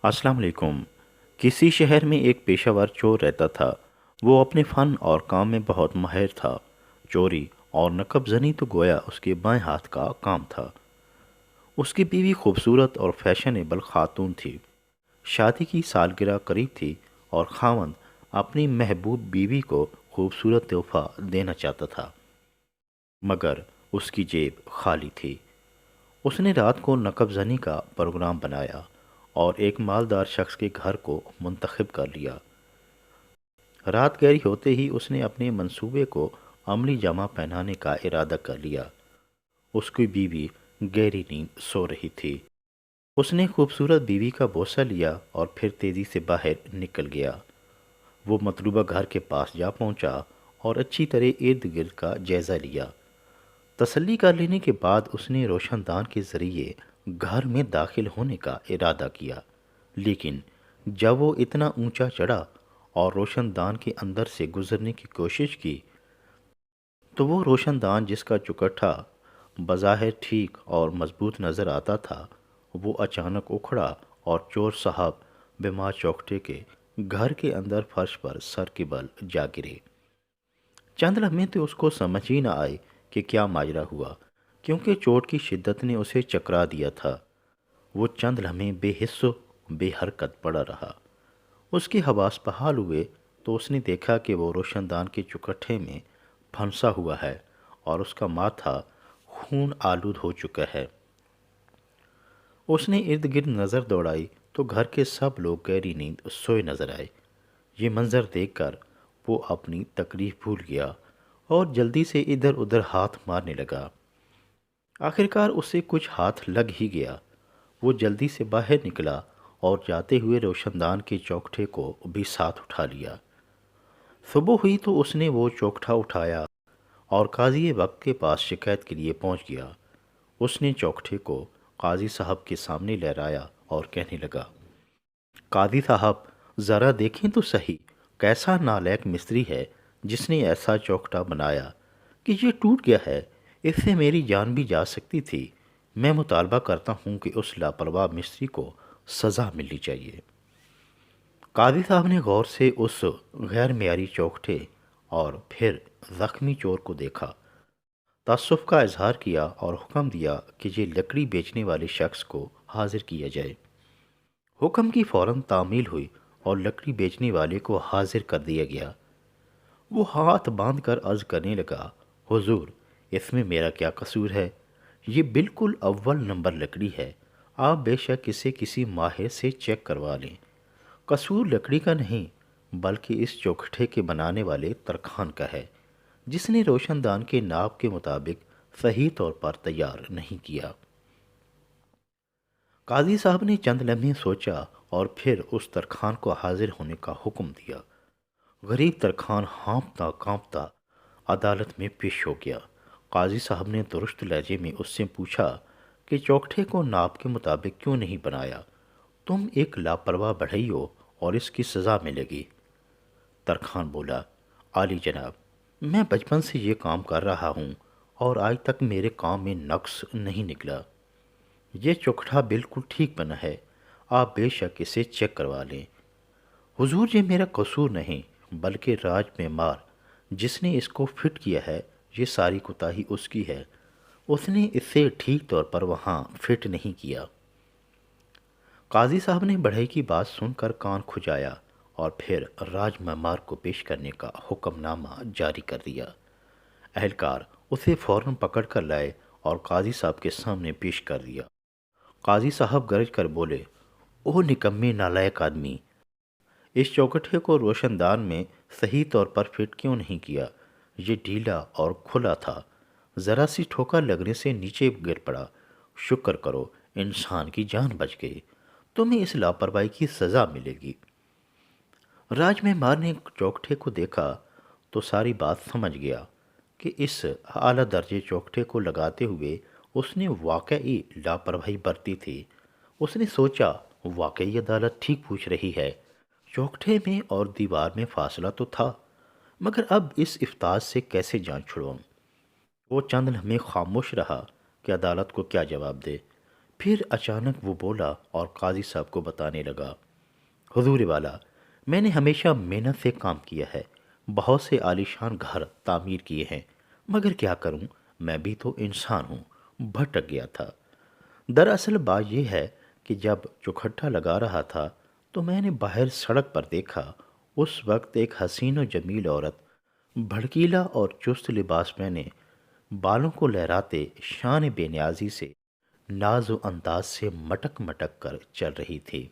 السلام علیکم۔ کسی شہر میں ایک پیشہ ور چور رہتا تھا۔ وہ اپنے فن اور کام میں بہت ماہر تھا۔ چوری اور نقب زنی تو گویا اس کے بائیں ہاتھ کا کام تھا۔ اس کی بیوی خوبصورت اور فیشنیبل خاتون تھی۔ شادی کی سالگرہ قریب تھی اور خاوند اپنی محبوب بیوی کو خوبصورت تحفہ دینا چاہتا تھا، مگر اس کی جیب خالی تھی۔ اس نے رات کو نقب زنی کا پروگرام بنایا اور ایک مالدار شخص کے گھر کو منتخب کر لیا۔ رات گہری ہوتے ہی اس نے اپنے منصوبے کو عملی جامہ پہنانے کا ارادہ کر لیا۔ اس کی بیوی گہری نیند سو رہی تھی۔ اس نے خوبصورت بیوی کا بوسہ لیا اور پھر تیزی سے باہر نکل گیا۔ وہ مطلوبہ گھر کے پاس جا پہنچا اور اچھی طرح ارد گرد کا جائزہ لیا۔ تسلی کر لینے کے بعد اس نے روشن دان کے ذریعے گھر میں داخل ہونے کا ارادہ کیا، لیکن جب وہ اتنا اونچا چڑھا اور روشن دان کے اندر سے گزرنے کی کوشش کی تو وہ روشن دان جس کا چکٹھا بظاہر ٹھیک اور مضبوط نظر آتا تھا، وہ اچانک اکھڑا اور چور صاحب بیمار چوکھٹے کے گھر کے اندر فرش پر سر کے بل جا گرے۔ چند لمحے تو اس کو سمجھ ہی نہ آئے کہ کیا ماجرا ہوا، کیونکہ چوٹ کی شدت نے اسے چکرا دیا تھا۔ وہ چند لمحے بے حس و بے حرکت پڑا رہا۔ اس کے حواس بحال ہوئے تو اس نے دیکھا کہ وہ روشن دان کے چکٹھے میں پھنسا ہوا ہے اور اس کا ماتھا خون آلود ہو چکا ہے۔ اس نے ارد گرد نظر دوڑائی تو گھر کے سب لوگ گہری نیند سوئے نظر آئے۔ یہ منظر دیکھ کر وہ اپنی تکلیف بھول گیا اور جلدی سے ادھر ادھر ہاتھ مارنے لگا۔ آخرکار اسے کچھ ہاتھ لگ ہی گیا۔ وہ جلدی سے باہر نکلا اور جاتے ہوئے روشن دان کے چوکٹھے کو بھی ساتھ اٹھا لیا۔ صبح ہوئی تو اس نے وہ چوکٹھا اٹھایا اور قاضی وقت کے پاس شکایت کے لیے پہنچ گیا۔ اس نے چوکٹھے کو قاضی صاحب کے سامنے لہرایا اور کہنے لگا، قاضی صاحب، ذرا دیکھیں تو صحیح، کیسا نالائق مستری ہے جس نے ایسا چوکٹا بنایا کہ یہ ٹوٹ گیا ہے۔ اس سے میری جان بھی جا سکتی تھی۔ میں مطالبہ کرتا ہوں کہ اس لاپرواہ مستری کو سزا ملنی چاہیے۔ قاضی صاحب نے غور سے اس غیر معیاری چوکٹے اور پھر زخمی چور کو دیکھا، تأسف کا اظہار کیا اور حکم دیا کہ یہ لکڑی بیچنے والے شخص کو حاضر کیا جائے۔ حکم کی فوراً تعمیل ہوئی اور لکڑی بیچنے والے کو حاضر کر دیا گیا۔ وہ ہاتھ باندھ کر عرض کرنے لگا، حضور، اس میں میرا کیا قصور ہے؟ یہ بالکل اول نمبر لکڑی ہے۔ آپ بے شک اسے کسی ماہر سے چیک کروا لیں۔ قصور لکڑی کا نہیں بلکہ اس چوکھٹے کے بنانے والے ترکھان کا ہے، جس نے روشن دان کے ناپ کے مطابق صحیح طور پر تیار نہیں کیا۔ قاضی صاحب نے چند لمحے سوچا اور پھر اس ترکھان کو حاضر ہونے کا حکم دیا۔ غریب ترکھان ہانپتا کانپتا عدالت میں پیش ہو گیا۔ قاضی صاحب نے درست لہجے میں اس سے پوچھا کہ چوکٹے کو ناپ کے مطابق کیوں نہیں بنایا؟ تم ایک لاپرواہ بڑھئی ہو اور اس کی سزا ملے گی۔ ترکھان بولا، عالی جناب، میں بچپن سے یہ کام کر رہا ہوں اور آج تک میرے کام میں نقص نہیں نکلا۔ یہ چوکٹھا بالکل ٹھیک بنا ہے، آپ بے شک اسے چیک کروا لیں۔ حضور، یہ میرا قصور نہیں بلکہ راج معمار جس نے اس کو فٹ کیا ہے، یہ ساری کوتاہی اس کی ہے۔ اس نے اسے ٹھیک طور پر وہاں فٹ نہیں کیا۔ قاضی صاحب نے بڑھئی کی بات سن کر کان کھجایا اور پھر راج معمار کو پیش کرنے کا حکم نامہ جاری کر دیا۔ اہلکار اسے فوراً پکڑ کر لائے اور قاضی صاحب کے سامنے پیش کر دیا۔ قاضی صاحب گرج کر بولے، او نکمے نالائق آدمی، اس چوکٹے کو روشن دان میں صحیح طور پر فٹ کیوں نہیں کیا؟ یہ ڈھیلا اور کھلا تھا، ذرا سی ٹھوکر لگنے سے نیچے گر پڑا۔ شکر کرو انسان کی جان بچ گئی، تمہیں اس لاپرواہی کی سزا ملے گی۔ راج معمار نے چوکٹے کو دیکھا تو ساری بات سمجھ گیا کہ اس اعلیٰ درجے چوکٹے کو لگاتے ہوئے اس نے واقعی لاپرواہی برتی تھی۔ اس نے سوچا، واقعی عدالت ٹھیک پوچھ رہی ہے، چوکٹے میں اور دیوار میں فاصلہ تو تھا، مگر اب اس افتاز سے کیسے جان چھڑاؤں؟ وہ چند لمحے خاموش رہا کہ عدالت کو کیا جواب دے۔ پھر اچانک وہ بولا اور قاضی صاحب کو بتانے لگا، حضور والا، میں نے ہمیشہ محنت سے کام کیا ہے، بہت سے عالیشان گھر تعمیر کیے ہیں، مگر کیا کروں، میں بھی تو انسان ہوں، بھٹک گیا تھا۔ دراصل بات یہ ہے کہ جب چوکھٹا لگا رہا تھا تو میں نے باہر سڑک پر دیکھا، اس وقت ایک حسین و جمیل عورت بھڑکیلا اور چست لباس پہنے، بالوں کو لہراتے، شان بے نیازی سے ناز و انداز سے مٹک مٹک کر چل رہی تھی۔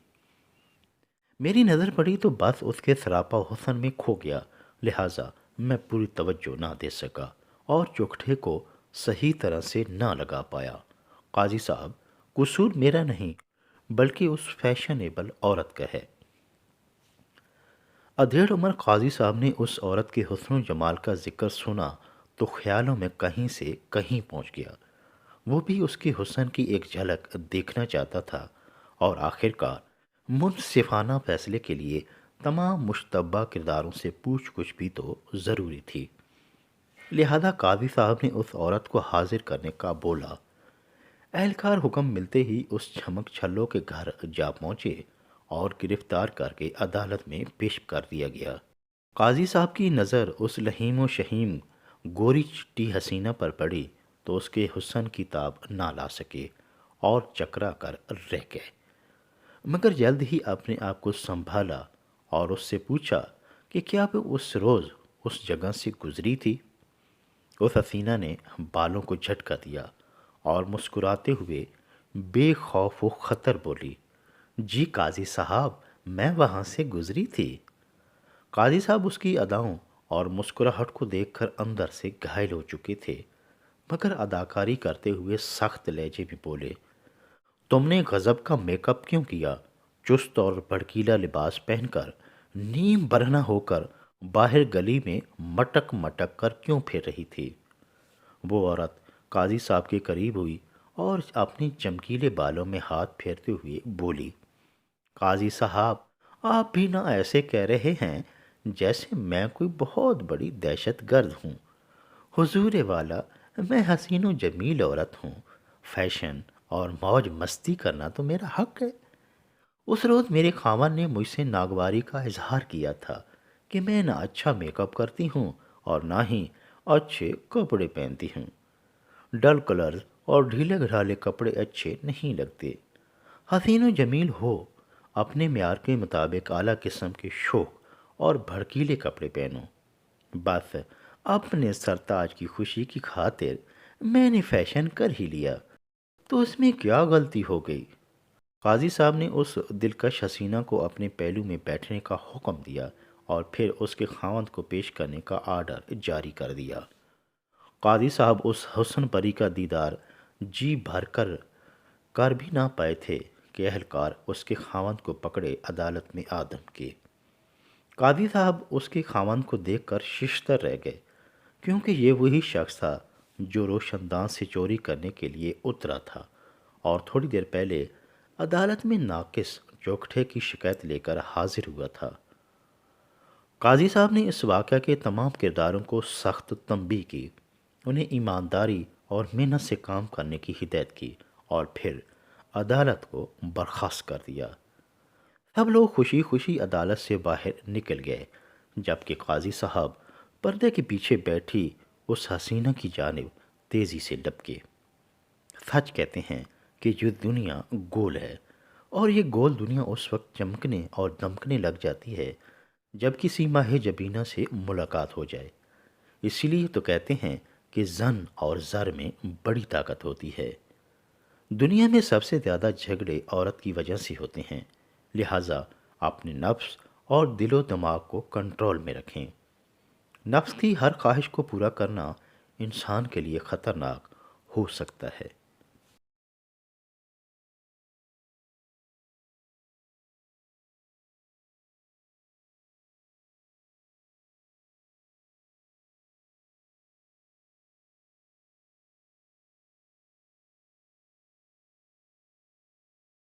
میری نظر پڑی تو بس اس کے سراپا حسن میں کھو گیا، لہٰذا میں پوری توجہ نہ دے سکا اور چوکھٹے کو صحیح طرح سے نہ لگا پایا۔ قاضی صاحب، قصور میرا نہیں بلکہ اس فیشنیبل عورت کا ہے۔ ادھیڑ عمر قاضی صاحب نے اس عورت کے حسن و جمال کا ذکر سنا تو خیالوں میں کہیں سے کہیں پہنچ گیا۔ وہ بھی اس کے حسن کی ایک جھلک دیکھنا چاہتا تھا اور آخرکار منصفانہ فیصلے کے لیے تمام مشتبہ کرداروں سے پوچھ گچھ بھی تو ضروری تھی۔ لہذا قاضی صاحب نے اس عورت کو حاضر کرنے کا بولا۔ اہلکار حکم ملتے ہی اس چھمک چھلو کے گھر جا پہنچے اور گرفتار کر کے عدالت میں پیش کر دیا گیا۔ قاضی صاحب کی نظر اس لہیم و شہیم گوری چٹی حسینہ پر پڑی تو اس کے حسن کی تاب نہ لا سکے اور چکرا کر رہ گئے، مگر جلد ہی اپنے آپ کو سنبھالا اور اس سے پوچھا کہ کیا وہ اس روز اس جگہ سے گزری تھی؟ اس حسینہ نے بالوں کو جھٹکا دیا اور مسکراتے ہوئے بے خوف و خطر بولی، جی قاضی صاحب، میں وہاں سے گزری تھی۔ قاضی صاحب اس کی اداؤں اور مسکراہٹ کو دیکھ کر اندر سے گھائل ہو چکے تھے، مگر اداکاری کرتے ہوئے سخت لہجے میں بولے، تم نے غضب کا میک اپ کیوں کیا؟ چست اور بھڑکیلا لباس پہن کر، نیم برہنہ ہو کر باہر گلی میں مٹک مٹک کر کیوں پھر رہی تھی؟ وہ عورت قاضی صاحب کے قریب ہوئی اور اپنے چمکیلے بالوں میں ہاتھ پھیرتے ہوئے بولی، قاضی صاحب، آپ بھی نہ ایسے کہہ رہے ہیں جیسے میں کوئی بہت بڑی دہشت گرد ہوں۔ حضور والا، میں حسین و جمیل عورت ہوں، فیشن اور موج مستی کرنا تو میرا حق ہے۔ اس روز میرے خاوند نے مجھ سے ناگواری کا اظہار کیا تھا کہ میں نہ اچھا میک اپ کرتی ہوں اور نہ ہی اچھے کپڑے پہنتی ہوں۔ ڈل کلرز اور ڈھیلے ڈھالے کپڑے اچھے نہیں لگتے۔ حسین و جمیل ہو، اپنے معیار کے مطابق اعلیٰ قسم کے شوق اور بھڑکیلے کپڑے پہنو۔ بس اپنے سرتاج کی خوشی کی خاطر میں نے فیشن کر ہی لیا، تو اس میں کیا غلطی ہو گئی؟ قاضی صاحب نے اس دلکش حسینہ کو اپنے پہلو میں بیٹھنے کا حکم دیا اور پھر اس کے خاوند کو پیش کرنے کا آرڈر جاری کر دیا۔ قاضی صاحب اس حسن پری کا دیدار جی بھر کر بھی نہ پائے تھے کہ اہلکار اس کے خاوند کو پکڑے عدالت میں آدم کے۔ قاضی صاحب اس کے خاوند کو دیکھ کر ششدر رہ گئے، کیونکہ یہ وہی شخص تھا جو روشن دان سے چوری کرنے کے لیے اترا تھا اور تھوڑی دیر پہلے عدالت میں ناقص چوکھٹے کی شکایت لے کر حاضر ہوا تھا۔ قاضی صاحب نے اس واقعہ کے تمام کرداروں کو سخت تنبیہ کی، انہیں ایمانداری اور محنت سے کام کرنے کی ہدایت کی اور پھر عدالت کو برخاست کر دیا۔ سب لوگ خوشی خوشی عدالت سے باہر نکل گئے، جبکہ قاضی صاحب پردے کے پیچھے بیٹھی اس حسینہ کی جانب تیزی سے لپکے۔ سچ کہتے ہیں کہ یہ دنیا گول ہے، اور یہ گول دنیا اس وقت چمکنے اور دمکنے لگ جاتی ہے جب کسی ماہ جبینہ سے ملاقات ہو جائے۔ اسی لیے تو کہتے ہیں کہ زن اور زر میں بڑی طاقت ہوتی ہے۔ دنیا میں سب سے زیادہ جھگڑے عورت کی وجہ سے ہوتے ہیں، لہٰذا اپنے نفس اور دل و دماغ کو کنٹرول میں رکھیں۔ نفس کی ہر خواہش کو پورا کرنا انسان کے لیے خطرناک ہو سکتا ہے۔